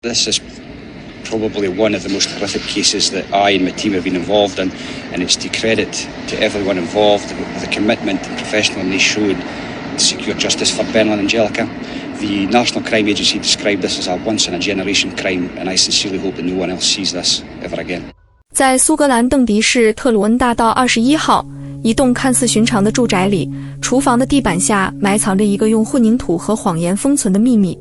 This is probably one of the most horrific cases that I and my team have been involved in, and it's to credit to everyone involved with the commitment and professionalism they showed to secure justice for Bernard and Angelica. The National Crime Agency described this as a once-in-a-generation crime, and I sincerely hope that no one else sees this ever again. 在苏格兰邓迪市特鲁恩大道21号，一栋看似寻常的住宅里，厨房的地板下埋藏着一个用混凝土和谎言封存的秘密。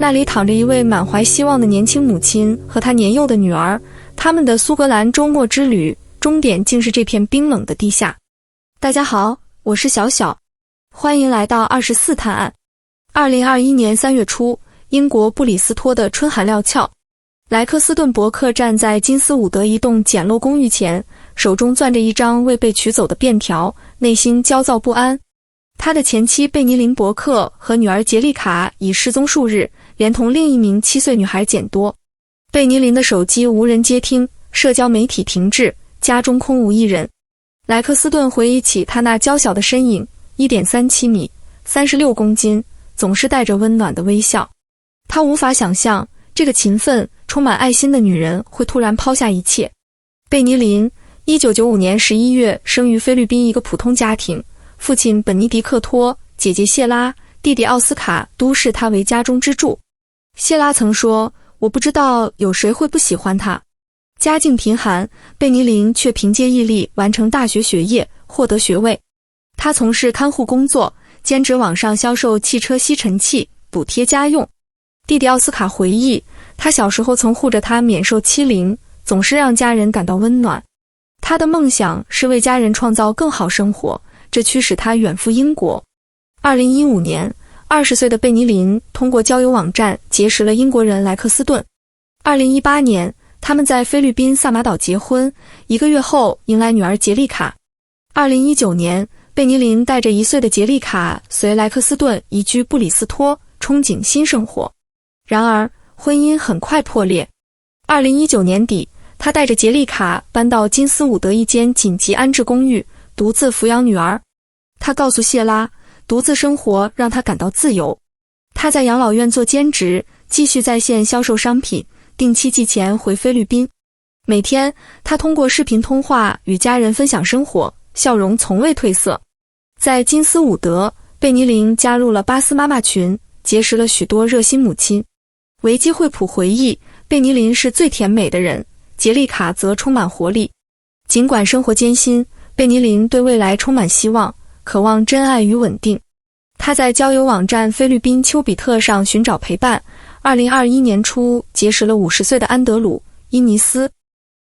那里躺着一位满怀希望的年轻母亲和她年幼的女儿，他们的苏格兰周末之旅终点竟是这片冰冷的地下。大家好，我是小小，欢迎来到24探案。2021年3月初，英国布里斯托的春寒料峭，莱克斯顿伯克站在金斯伍德一栋简陋公寓前，手中攥着一张未被取走的便条，内心焦躁不安。他的前妻贝尼琳·伯克和女儿杰丽卡已失踪数日，连同另一名7岁女孩简多。贝尼琳的手机无人接听，社交媒体停滞，家中空无一人。莱克斯顿回忆起他那娇小的身影 1.37 米 36公斤，总是带着温暖的微笑。他无法想象这个勤奋充满爱心的女人会突然抛下一切。贝尼琳1995年11月生于菲律宾一个普通家庭，父亲本尼迪克托，姐姐谢拉，弟弟奥斯卡都视他为家中支柱。谢拉曾说，我不知道有谁会不喜欢他。家境贫寒，贝尼琳却凭借毅力完成大学学业，获得学位。他从事看护工作，兼职网上销售汽车吸尘器，补贴家用。弟弟奥斯卡回忆，他小时候曾护着他免受欺凌，总是让家人感到温暖。他的梦想是为家人创造更好生活，这驱使他远赴英国。2015年，20岁的贝尼琳通过交友网站结识了英国人莱克斯顿。2018年，他们在菲律宾萨马岛结婚，1个月后迎来女儿杰丽卡。2019年，贝尼琳带着1岁的杰丽卡随莱克斯顿移居布里斯托，憧憬新生活。然而，婚姻很快破裂。2019年底，他带着杰丽卡搬到金斯伍德一间紧急安置公寓，独自抚养女儿。他告诉谢拉，独自生活让他感到自由。他在养老院做兼职，继续在线销售商品，定期寄钱回菲律宾。每天，他通过视频通话与家人分享生活，笑容从未褪色。在金斯伍德，贝尼琳加入了巴斯妈妈群，结识了许多热心母亲。维基惠普回忆，贝尼琳是最甜美的人，杰丽卡则充满活力。尽管生活艰辛，贝尼琳对未来充满希望，渴望真爱与稳定。他在交友网站菲律宾丘比特上寻找陪伴。2021年初结识了50岁的安德鲁·伊尼斯。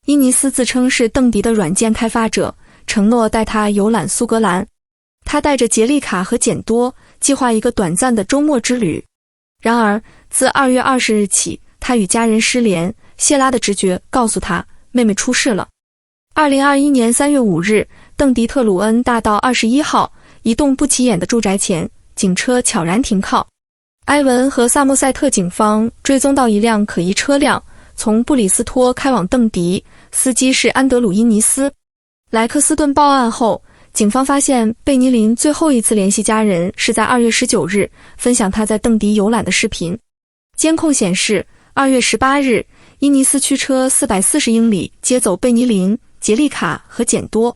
伊尼斯自称是邓迪的软件开发者，承诺带他游览苏格兰。他带着杰丽卡和简多计划一个短暂的周末之旅。然而，自2月20日起，他与家人失联。谢拉的直觉告诉他，妹妹出事了。2021年3月5日，邓迪特鲁恩大道21号，一栋不起眼的住宅前，警车悄然停靠。埃文和萨默塞特警方追踪到一辆可疑车辆，从布里斯托开往邓迪，司机是安德鲁·伊尼斯。莱克斯顿报案后，警方发现贝尼琳最后一次联系家人是在2月19日，分享他在邓迪游览的视频。监控显示，2月18日，伊尼斯驱车440英里接走贝尼琳、杰丽卡和简多。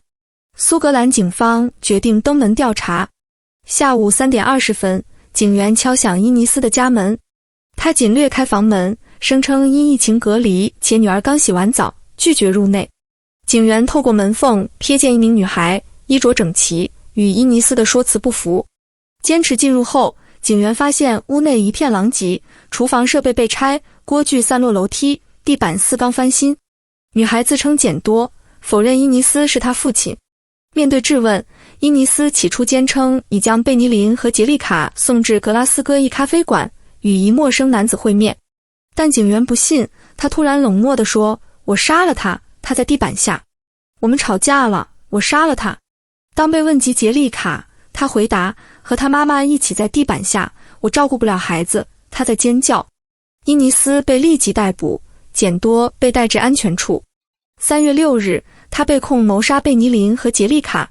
苏格兰警方决定登门调查。下午3点20分，警员敲响伊尼斯的家门。他紧掠开房门，声称因疫情隔离且女儿刚洗完澡，拒绝入内。警员透过门缝瞥见一名女孩，衣着整齐，与伊尼斯的说辞不符。坚持进入后，警员发现屋内一片狼藉，厨房设备被拆，锅具散落楼梯，地板4缸翻新。女孩自称简多，否认伊尼斯是她父亲。面对质问，伊尼斯起初坚称已将贝尼琳和杰丽卡送至格拉斯哥一咖啡馆，与一陌生男子会面。但警员不信，他突然冷漠地说，我杀了他，他在地板下。我们吵架了，我杀了他。当被问及杰丽卡，他回答，和他妈妈一起在地板下，我照顾不了孩子，他在尖叫。伊尼斯被立即逮捕，简多被带至安全处。3月6日，他被控谋杀贝尼琳和杰丽卡。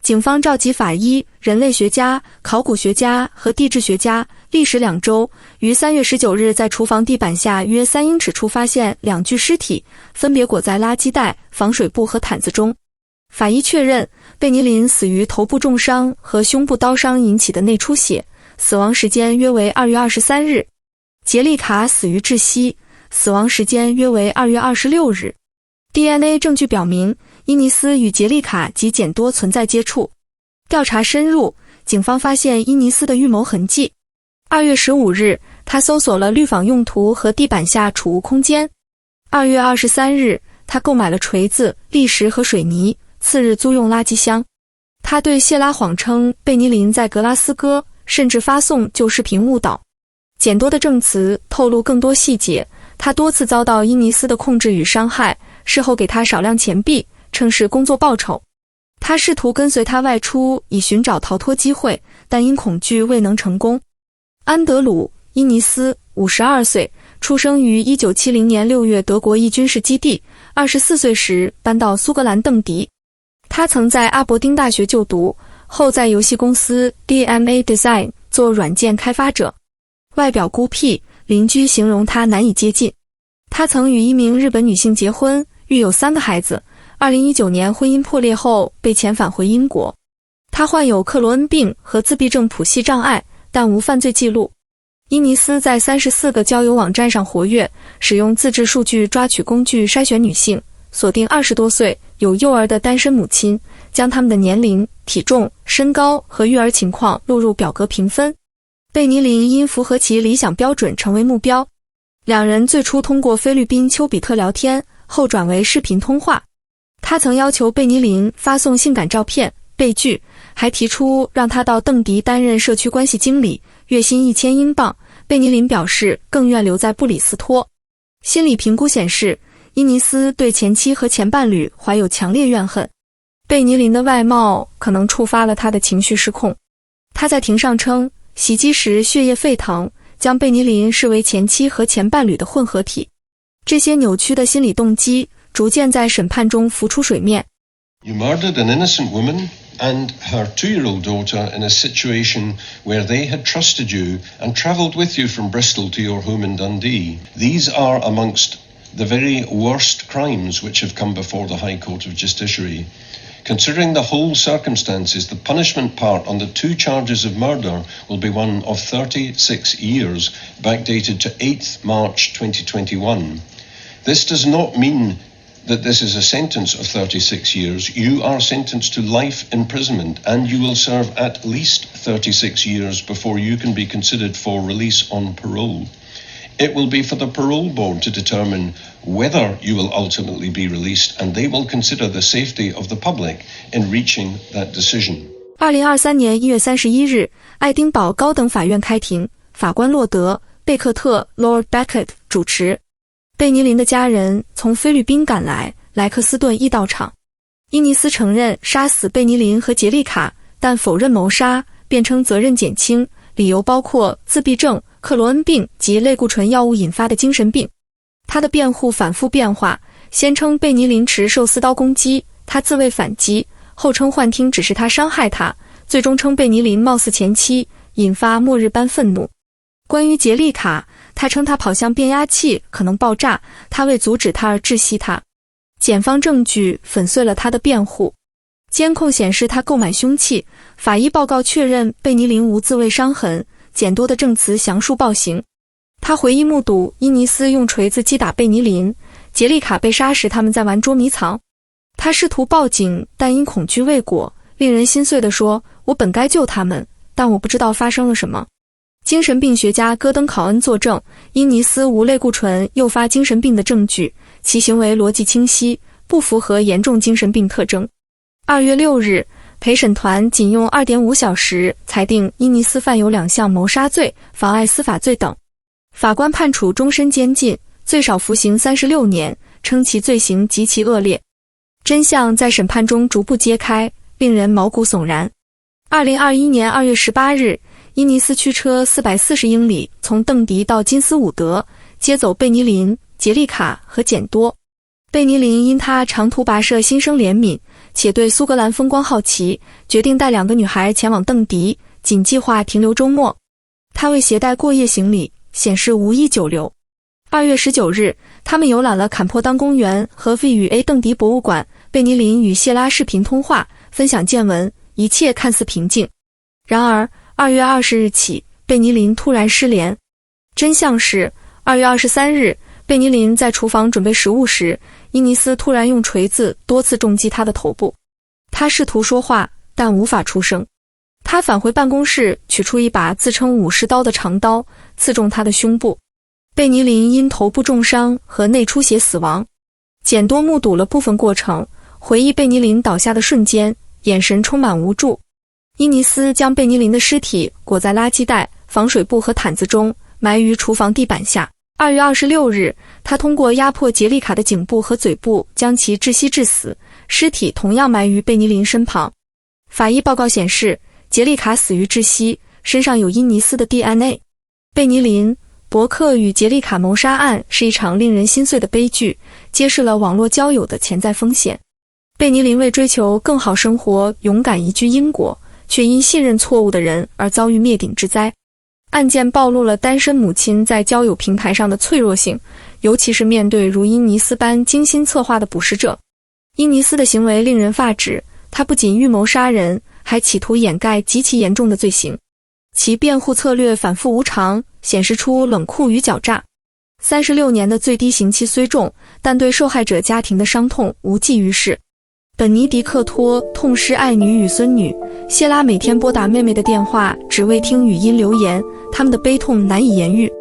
警方召集法医、人类学家、考古学家和地质学家，历时2周，于3月19日在厨房地板下约3英尺处发现2具尸体，分别裹在垃圾袋、防水布和毯子中。法医确认，贝尼林死于头部重伤和胸部刀伤引起的内出血，死亡时间约为2月23日。杰丽卡死于窒息，死亡时间约为2月26日。DNA 证据表明，伊尼斯与杰丽卡及简多存在接触。调查深入，警方发现伊尼斯的预谋痕迹。2月15日，他搜索了滤访用途和地板下储物空间。2月23日，他购买了锤子、砾石和水泥，次日租用垃圾箱。他对谢拉谎称贝尼林在格拉斯哥，甚至发送旧视频误导。简多的证词透露更多细节，他多次遭到伊尼斯的控制与伤害，事后给他少量钱币，称是工作报酬。他试图跟随他外出，以寻找逃脱机会，但因恐惧未能成功。安德鲁·伊尼斯，52岁，出生于1970年6月德国一军事基地，24岁时搬到苏格兰邓迪。他曾在阿伯丁大学就读，后在游戏公司 DMA Design 做软件开发者。外表孤僻，邻居形容他难以接近。他曾与一名日本女性结婚，育有3个孩子。2019年婚姻破裂后被遣返回英国。他患有克罗恩病和自闭症谱系障碍，但无犯罪记录。伊尼斯在34个交友网站上活跃，使用自制数据抓取工具筛选女性，锁定20多岁有幼儿的单身母亲，将他们的年龄、体重、身高和育儿情况录入表格评分。贝尼林因符合其理想标准成为目标。两人最初通过菲律宾丘比特聊天，后转为视频通话。他曾要求贝尼林发送性感照片，被拒，还提出让他到邓迪担任社区关系经理，月薪1000英镑。贝尼林表示更愿留在布里斯托。心理评估显示，伊尼斯对前妻和前伴侣怀有强烈怨恨。贝尼林的外貌可能触发了他的情绪失控。他在庭上称，袭击时血液沸腾，将贝尼林视为前妻和前伴侣的混合体。这些扭曲的心理动机逐渐在审判中浮出水面。You murdered an innocent woman and her 2-year-old daughter in a situation where they had trusted you and travelled with you from Bristol to your home in Dundee. These are amongst the very worst crimes which have come before the High Court of Justiciary. Considering the whole circumstances, the punishment part on the 2 charges of murder will be one of 36 years, backdated to 8th March 2021. This does not mean that this is a sentence of 36 years. You are sentenced to life imprisonment, and you will serve at least 36 years before you can be considered for release on parole. It will be for the parole board to determine whether you will ultimately be released, and they will consider the safety of the public in reaching that decision. 2023年1月31日，爱丁堡高等法院开庭，法官洛德·贝克特 Lord Beckett 主持。贝尼林的家人从菲律宾赶来，莱克斯顿亦到场。伊尼斯承认杀死贝尼林和杰丽卡，但否认谋杀，辩称责任减轻，理由包括自闭症、克罗恩病及类固醇药物引发的精神病。他的辩护反复变化，先称贝尼林持寿司刀攻击，他自卫反击，后称幻听只是他伤害他，最终称贝尼林貌似前妻，引发末日般愤怒。关于杰丽卡，他称他跑向变压器可能爆炸，他为阻止他而窒息他。检方证据粉碎了他的辩护。监控显示他购买凶器，法医报告确认贝尼林无自卫伤痕，简多的证词详述暴行。他回忆目睹伊尼斯用锤子击打贝尼林，杰丽卡被杀时他们在玩捉迷藏。他试图报警，但因恐惧未果，令人心碎地说，我本该救他们，但我不知道发生了什么。精神病学家戈登·考恩作证，伊尼斯无类固醇诱发精神病的证据，其行为逻辑清晰，不符合严重精神病特征。2月6日，陪审团仅用 2.5 小时裁定伊尼斯犯有2项谋杀罪、妨碍司法罪等。法官判处终身监禁，最少服刑36年，称其罪行极其恶劣。真相在审判中逐步揭开，令人毛骨悚然。2021年2月18日，伊尼斯驱车440英里从邓迪到金斯伍德，接走贝尼林、杰丽卡和简多。贝尼林因他长途跋涉心生怜悯，且对苏格兰风光好奇，决定带2个女孩前往邓迪，仅计划停留周末。他未携带过夜行李，显示无意久留。2月19日，他们游览了坎珀当公园和 V&A 邓迪博物馆。贝尼林与谢拉视频通话，分享见闻，一切看似平静。然而2月20日起，贝尼林突然失联。真相是2月23日，贝尼林在厨房准备食物时，伊尼斯突然用锤子多次重击他的头部。他试图说话，但无法出声。他返回办公室，取出一把自称武士刀的长刀，刺中他的胸部。贝尼林因头部重伤和内出血死亡。简多目睹了部分过程，回忆贝尼林倒下的瞬间，眼神充满无助。伊尼斯将贝尼林的尸体裹在垃圾袋、防水布和毯子中，埋于厨房地板下。2月26日，他通过压迫杰丽卡的颈部和嘴部，将其窒息致死，尸体同样埋于贝尼林身旁。法医报告显示，杰丽卡死于窒息，身上有伊尼斯的 DNA。贝尼林·伯克与杰丽卡谋杀案是一场令人心碎的悲剧，揭示了网络交友的潜在风险。贝尼林为追求更好生活，勇敢移居英国，却因信任错误的人而遭遇灭顶之灾。案件暴露了单身母亲在交友平台上的脆弱性，尤其是面对如伊尼斯般精心策划的捕食者。伊尼斯的行为令人发指，他不仅预谋杀人，还企图掩盖极其严重的罪行。其辩护策略反复无常，显示出冷酷与狡诈。36年的最低刑期虽重，但对受害者家庭的伤痛无济于事。本尼迪克托痛失爱女与孙女，谢拉每天拨打妹妹的电话，只为听语音留言，他们的悲痛难以言喻。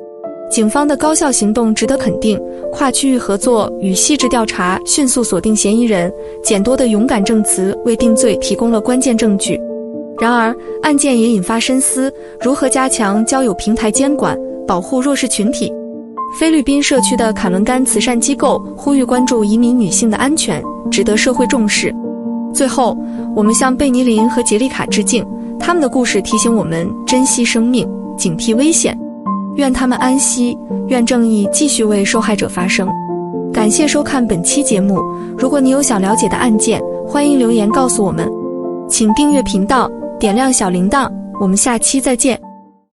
警方的高效行动值得肯定，跨区域合作与细致调查迅速锁定嫌疑人，简多的勇敢证词为定罪提供了关键证据。然而，案件也引发深思，如何加强交友平台监管，保护弱势群体？菲律宾社区的卡伦甘慈善机构呼吁关注移民女性的安全，值得社会重视。最后，我们向贝尼林和杰丽卡致敬，他们的故事提醒我们珍惜生命，警惕危险。愿他们安息，愿正义继续为受害者发声。感谢收看本期节目，如果你有想了解的案件，欢迎留言告诉我们。请订阅频道，点亮小铃铛，我们下期再见。